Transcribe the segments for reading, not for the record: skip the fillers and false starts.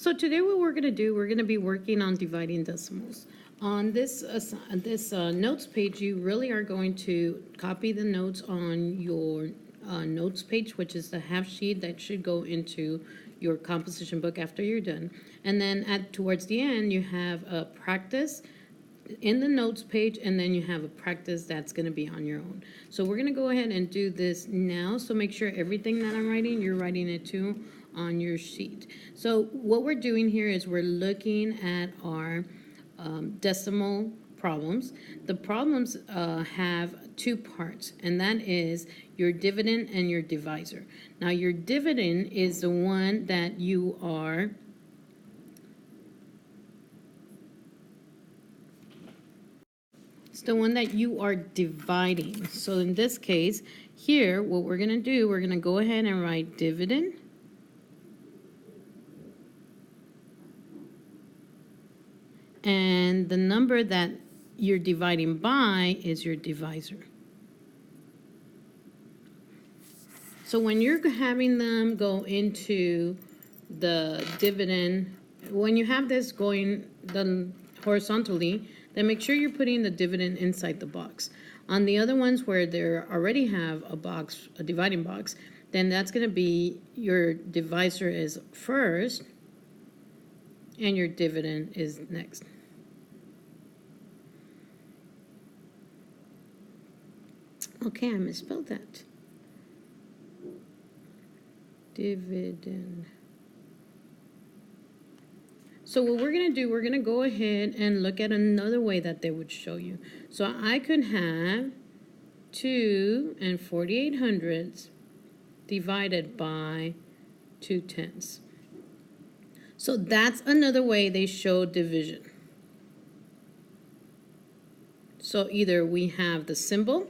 So today what we're going to do, we're going to be working on dividing decimals. On this notes page, you really are going to copy the notes on your notes page, which is the half sheet that should go into your composition book after you're done. And then towards the end, you have a practice in the notes page, and then you have a practice that's going to be on your own. So we're going to go ahead and do this now. So make sure everything that I'm writing, you're writing it too on your sheet. So what we're doing here is we're looking at our decimal problems. The problems have two parts, and that is your dividend and your divisor. Now your dividend is the one that you are dividing. So in this case, here, what we're going to do, we're going to go ahead and write dividend. And the number that you're dividing by is your divisor. So when you're having them go into the dividend, when you have this going horizontally, then make sure you're putting the dividend inside the box. On the other ones where they already have a dividing box, then that's going to be your divisor is first and your dividend is next. Okay, I misspelled that. Dividend. So what we're going to do, we're going to go ahead and look at another way that they would show you. So I could have 2 4800 divided by 2/10. So that's another way they show division. So either we have the symbol,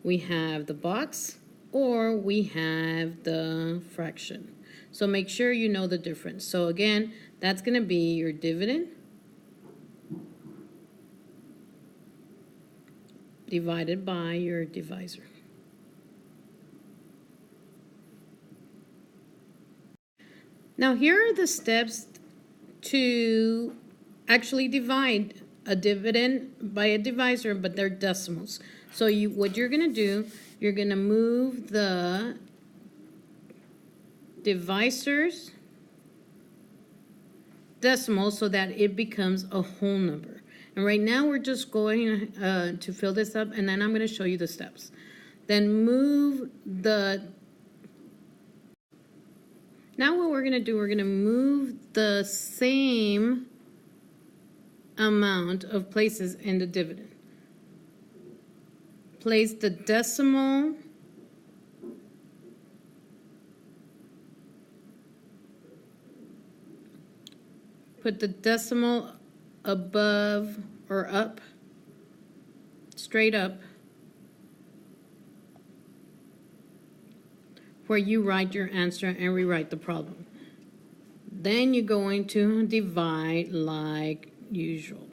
we have the box, or we have the fraction. So make sure you know the difference. So again, that's going to be your dividend divided by your divisor. Now here are the steps to actually divide a dividend by a divisor, but they're decimals. So what you're going to do, you're going to move the divisor's decimal so that it becomes a whole number. And right now we're just going to fill this up, and then I'm going to show you the steps. Then move the... Now what we're going to do, we're going to move the same amount of places in the dividend. Place the decimal put the decimal above or up, straight up, where you write your answer and rewrite the problem. Then you're going to divide like usual.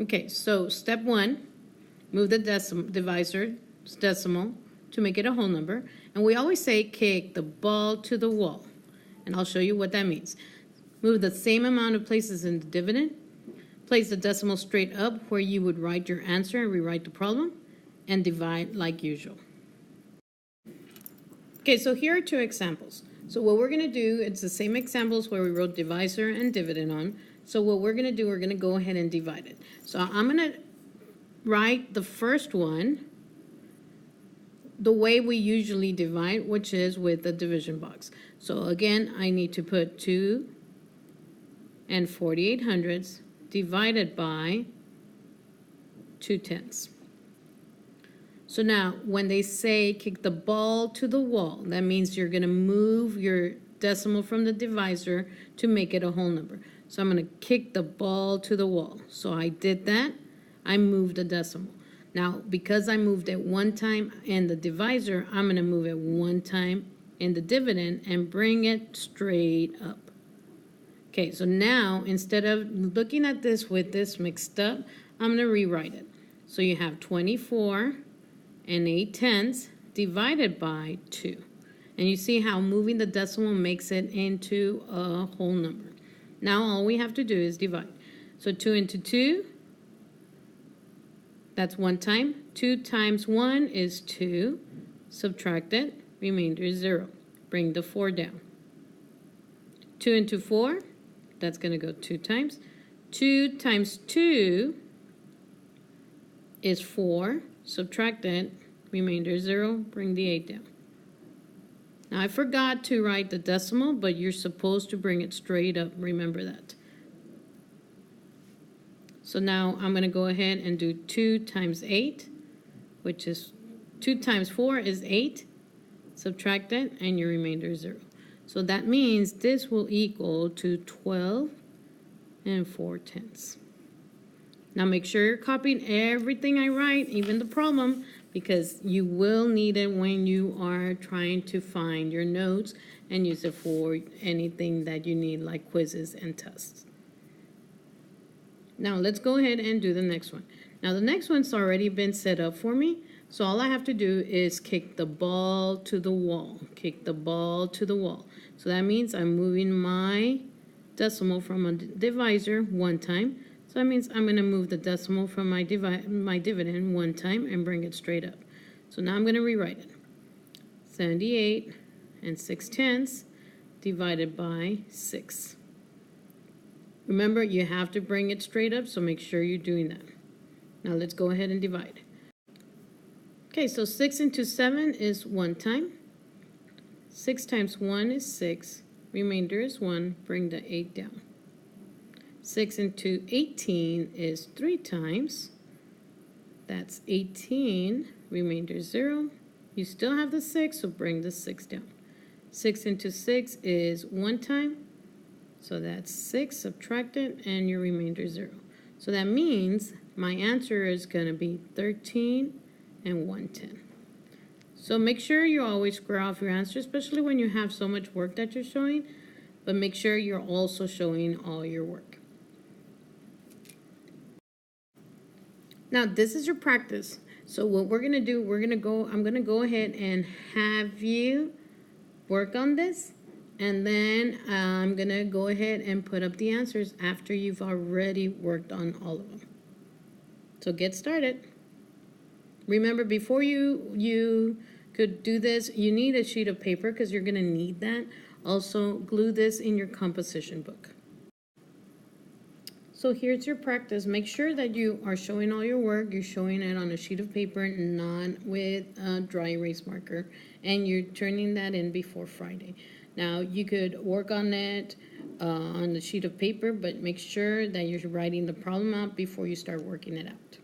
Okay, so step 1, move the divisor's decimal to make it a whole number. And we always say kick the ball to the wall. And I'll show you what that means. Move the same amount of places in the dividend. Place the decimal straight up where you would write your answer and rewrite the problem. And divide like usual. Okay, so here are 2 examples. So what we're going to do, it's the same examples where we wrote divisor and dividend on. So what we're going to do, we're going to go ahead and divide it. So I'm going to write the first one the way we usually divide, which is with the division box. So again, I need to put 2 4800 divided by 2/10. So now, when they say kick the ball to the wall, that means you're going to move your decimal from the divisor to make it a whole number. So I'm going to kick the ball to the wall. So I did that. I moved the decimal. Now, because I moved it one time in the divisor, I'm going to move it one time in the dividend and bring it straight up. Okay, so now, instead of looking at this with this mixed up, I'm going to rewrite it. So you have 24 8/10 divided by 2. And you see how moving the decimal makes it into a whole number. Now all we have to do is divide. So 2 into 2, that's 1 time. 2 times 1 is 2. Subtract it, remainder is 0. Bring the 4 down. 2 into 4, that's going to go 2 times. 2 times 2 is 4. Subtract it, remainder is 0. Bring the 8 down. Now I forgot to write the decimal, but you're supposed to bring it straight up. Remember that. So now I'm going to go ahead and do 2 times 8, which is 2 times 4 is 8. Subtract it, and your remainder is 0. So that means this will equal to 12 and 4/10. Now make sure you're copying everything I write, even the problem, because you will need it when you are trying to find your notes and use it for anything that you need, like quizzes and tests. Now let's go ahead and do the next one. Now the next one's already been set up for me, so all I have to do is kick the ball to the wall. Kick the ball to the wall. So that means I'm moving my decimal from a divisor 1 time. So that means I'm going to move the decimal from my dividend 1 time and bring it straight up. So now I'm going to rewrite it. 78 and 6/10 divided by 6. Remember, you have to bring it straight up, so make sure you're doing that. Now let's go ahead and divide. Okay, so 6 into 7 is 1 time. 6 times 1 is 6. Remainder is 1. Bring the 8 down. 6 into 18 is 3 times. That's 18. Remainder is 0. You still have the 6, so bring the 6 down. 6 into 6 is 1 time. So that's 6. Subtract it, and your remainder is 0. So that means my answer is going to be 13 and 1/10. So make sure you always square off your answer, especially when you have so much work that you're showing. But make sure you're also showing all your work. Now this is your practice. So what we're gonna do, I'm gonna go ahead and have you work on this, and then I'm gonna go ahead and put up the answers after you've already worked on all of them. So get started. Remember, before you could do this, you need a sheet of paper because you're gonna need that. Also, glue this in your composition book. So here's your practice. Make sure that you are showing all your work. You're showing it on a sheet of paper, not with a dry erase marker. And you're turning that in before Friday. Now, you could work on it on the sheet of paper, but make sure that you're writing the problem out before you start working it out.